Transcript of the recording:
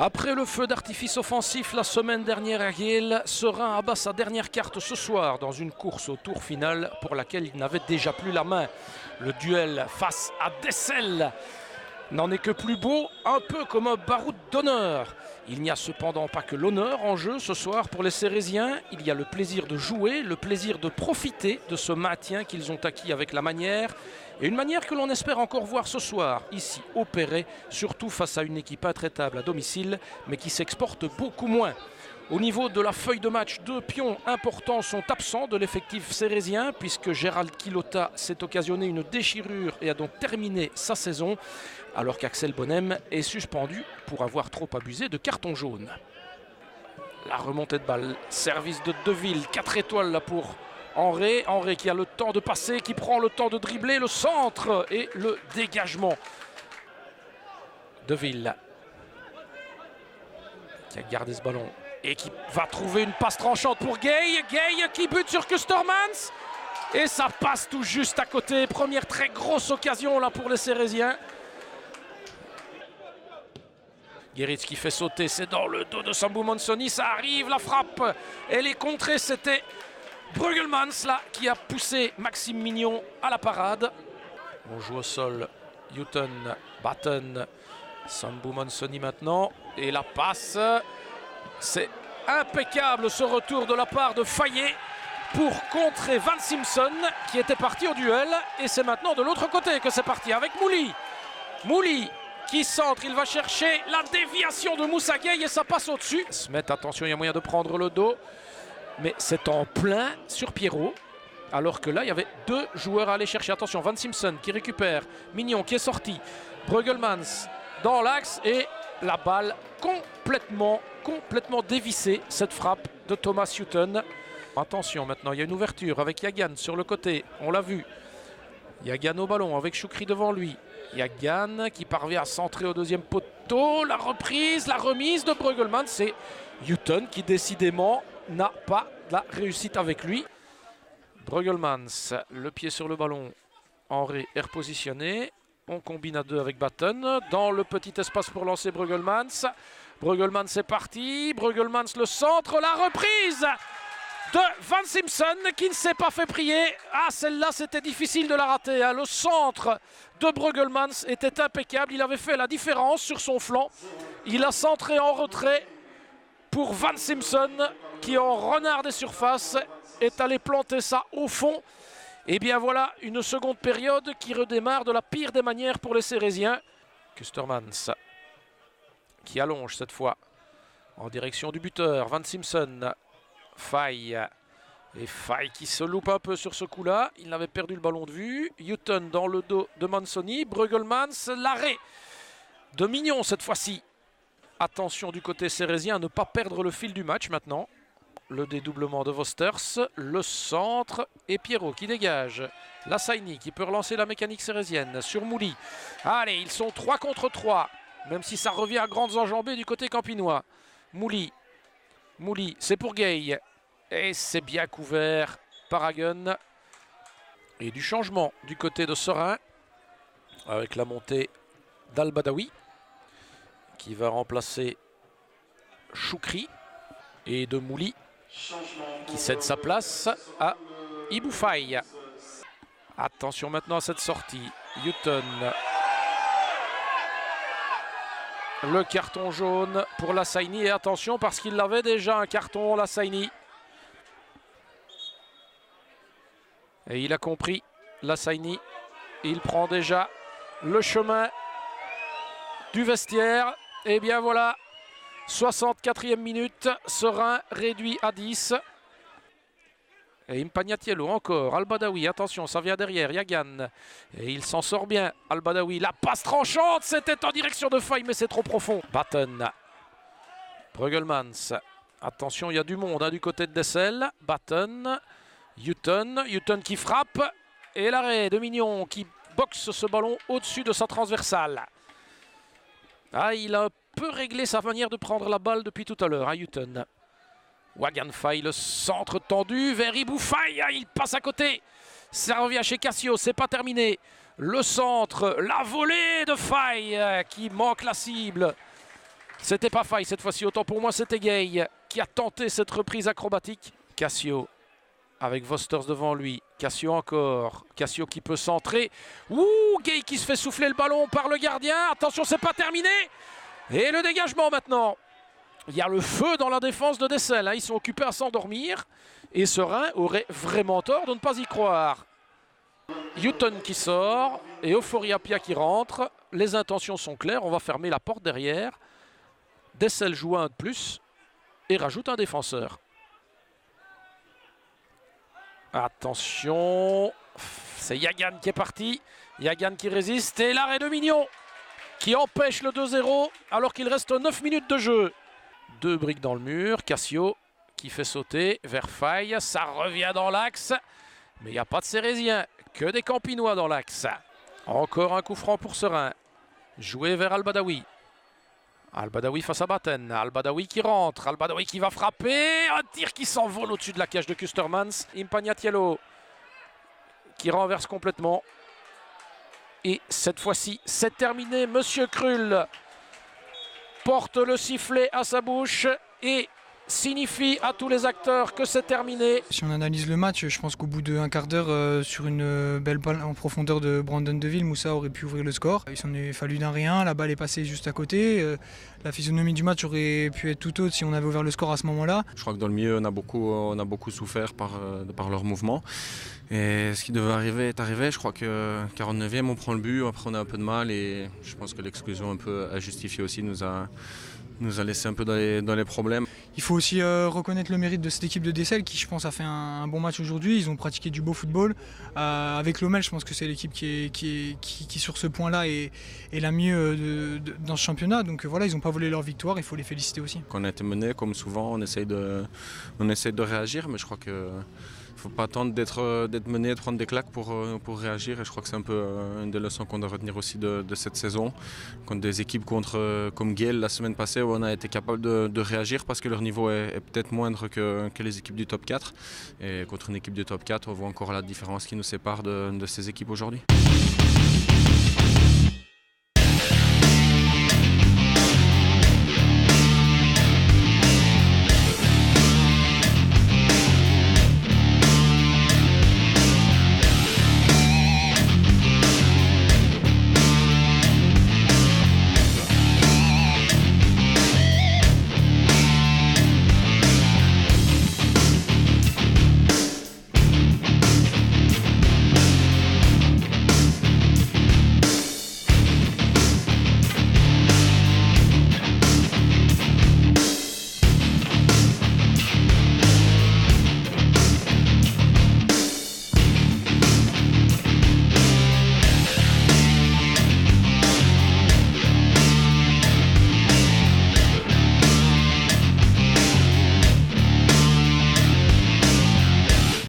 Après le feu d'artifice offensif la semaine dernière à Yale, Serein abat sa dernière carte ce soir dans une course au tour final pour laquelle il n'avait déjà plus la main. Le duel face à Dessel n'en est que plus beau, un peu comme un baroud d'honneur. Il n'y a cependant pas que l'honneur en jeu ce soir pour les Cérésiens. Il y a le plaisir de jouer, le plaisir de profiter de ce maintien qu'ils ont acquis avec la manière. Et une manière que l'on espère encore voir ce soir, ici au Perret, surtout face à une équipe intraitable à domicile, mais qui s'exporte beaucoup moins. Au niveau de la feuille de match, deux pions importants sont absents de l'effectif cérésien, puisque Gérald Quilota s'est occasionné une déchirure et a donc terminé sa saison, alors qu'Axel Bonhem est suspendu pour avoir trop abusé de carton jaune. La remontée de balle, service de Deville, 4 étoiles là pour Henry. Henry qui a le temps de passer, qui prend le temps de dribbler, le centre et le dégagement. Deville qui a gardé ce ballon et qui va trouver une passe tranchante pour Gay. Gay qui bute sur Kustermans et ça passe tout juste à côté. Première très grosse occasion là pour les Cérésiens. Geritz qui fait sauter, c'est dans le dos de Sambou Monsoni, ça arrive, la frappe, elle est contrée, c'était Bruggelmans là qui a poussé Maxime Mignon à la parade. On joue au sol, Hutton, Batten, Sambou Monsoni maintenant, et la passe, c'est impeccable ce retour de la part de Fayet pour contrer Van Simpson qui était parti au duel, et c'est maintenant de l'autre côté que c'est parti avec Mouli. Mouli qui centre, il va chercher la déviation de Moussa Gueye et ça passe au-dessus. Smet, attention, il y a moyen de prendre le dos. Mais c'est en plein sur Pierrot. Alors que là, il y avait deux joueurs à aller chercher. Attention, Van Simpson qui récupère. Mignon qui est sorti. Bruggelmans dans l'axe et la balle complètement dévissée. Cette frappe de Thomas Hutton. Attention, maintenant, il y a une ouverture avec Yagan sur le côté. On l'a vu. Yagan au ballon avec Choukri devant lui. Yagan qui parvient à centrer au deuxième poteau. La reprise, la remise de Bruggelmans. C'est Hutton qui décidément n'a pas la réussite avec lui. Bruggelmans, le pied sur le ballon. Henry est repositionné. On combine à deux avec Batten. Dans le petit espace pour lancer Bruggelmans. Bruggelmans c'est parti. Bruggelmans le centre. La reprise de Van Simpson qui ne s'est pas fait prier. Ah, celle-là, c'était difficile de la rater. Hein. Le centre de Bruggelmans était impeccable. Il avait fait la différence sur son flanc. Il a centré en retrait pour Van Simpson qui, en renard des surfaces, est allé planter ça au fond. Et bien voilà, une seconde période qui redémarre de la pire des manières pour les Cérésiens. Kustermans qui allonge cette fois en direction du buteur. Van Simpson. Faye. Et Faye qui se loupe un peu sur ce coup-là. Il avait perdu le ballon de vue. Hutton dans le dos de Monsoni. Bruggelmans, l'arrêt de Mignon cette fois-ci. Attention du côté cérésien à ne pas perdre le fil du match maintenant. Le dédoublement de Vosters, le centre et Pierrot qui dégage. Lassaini qui peut relancer la mécanique cérésienne sur Mouli. Allez, ils sont 3 contre 3. Même si ça revient à grandes enjambées du côté campinois. Mouli, c'est pour Gay. Et c'est bien couvert par Hagen. Et du changement du côté de Serein. Avec la montée d'Al-Badawi. Qui va remplacer Choukri. Et de Mouli. Qui cède sa place à Iboufaï. Attention maintenant à cette sortie. Hutton. Le carton jaune pour Lassaini. Et attention parce qu'il avait déjà un carton, Lassaini. Et il a compris, Lassaini. Il prend déjà le chemin du vestiaire. Et bien voilà, 64e minute, Serein réduit à 10. Et Impagnatiello encore, Al-Badawi, attention, ça vient derrière, Yagan. Et il s'en sort bien, Al-Badawi. La passe tranchante, c'était en direction de Faye, mais c'est trop profond. Batten, Bruggelmans, attention, il y a du monde du côté de Dessel. Batten, Hutton qui frappe. Et l'arrêt de Mignon qui boxe ce ballon au-dessus de sa transversale. Ah, il a un peu réglé sa manière de prendre la balle depuis tout à l'heure, Hutton. Wagan Faye, le centre tendu vers Iboufaï, il passe à côté. Ça revient chez Cassio, c'est pas terminé. Le centre, la volée de Faye qui manque la cible. C'était pas faille cette fois-ci, autant pour moi c'était Gay qui a tenté cette reprise acrobatique. Cassio avec Vosters devant lui, Cassio encore, Cassio qui peut centrer. Ouh, Gay qui se fait souffler le ballon par le gardien, attention c'est pas terminé. Et le dégagement maintenant. Il y a le feu dans la défense de Dessel, hein. Ils sont occupés à s'endormir et Serein aurait vraiment tort de ne pas y croire. Houghton qui sort et Euphoria Pia qui rentre. Les intentions sont claires, on va fermer la porte derrière. Dessel joue un de plus et rajoute un défenseur. Attention, c'est Yagan qui est parti. Yagan qui résiste et l'arrêt de Mignon qui empêche le 2-0 alors qu'il reste 9 minutes de jeu. 2 briques dans le mur, Cassio qui fait sauter vers Faille, ça revient dans l'axe. Mais il n'y a pas de Cérésien, que des Campinois dans l'axe. Encore un coup franc pour Serein. Joué vers Al-Badawi. Al-Badawi face à Batten. Al-Badawi qui rentre. Al-Badawi qui va frapper. Un tir qui s'envole au-dessus de la cage de Kustermans. Impagnatiello qui renverse complètement. Et cette fois-ci, c'est terminé. Monsieur Krull porte le sifflet à sa bouche et signifie à tous les acteurs que c'est terminé. Si on analyse le match, je pense qu'au bout d'un quart d'heure, sur une belle balle en profondeur de Brandon Deville, Moussa aurait pu ouvrir le score. Il s'en est fallu d'un rien, la balle est passée juste à côté. La physionomie du match aurait pu être tout autre si on avait ouvert le score à ce moment-là. Je crois que dans le milieu, on a beaucoup souffert par leur mouvement. Et ce qui devait arriver est arrivé. Je crois que 49e, on prend le but, après on a un peu de mal et je pense que l'exclusion un peu injustifiée aussi nous a laissé un peu dans les problèmes. Il faut aussi reconnaître le mérite de cette équipe de Dessel qui, je pense, a fait un bon match aujourd'hui. Ils ont pratiqué du beau football. Avec Lommel, je pense que c'est l'équipe qui, sur ce point-là, est la mieux dans ce championnat. Donc voilà, ils n'ont pas volé leur victoire, il faut les féliciter aussi. Quand on a été mené, comme souvent, on essaye de réagir, mais je crois que il ne faut pas attendre d'être mené, de prendre des claques pour réagir. Et je crois que c'est un peu une des leçons qu'on doit retenir aussi de cette saison. Contre des équipes comme Gaël la semaine passée, où on a été capable de réagir parce que leur niveau est peut-être moindre que les équipes du top 4. Et contre une équipe du top 4, on voit encore la différence qui nous sépare de ces équipes aujourd'hui.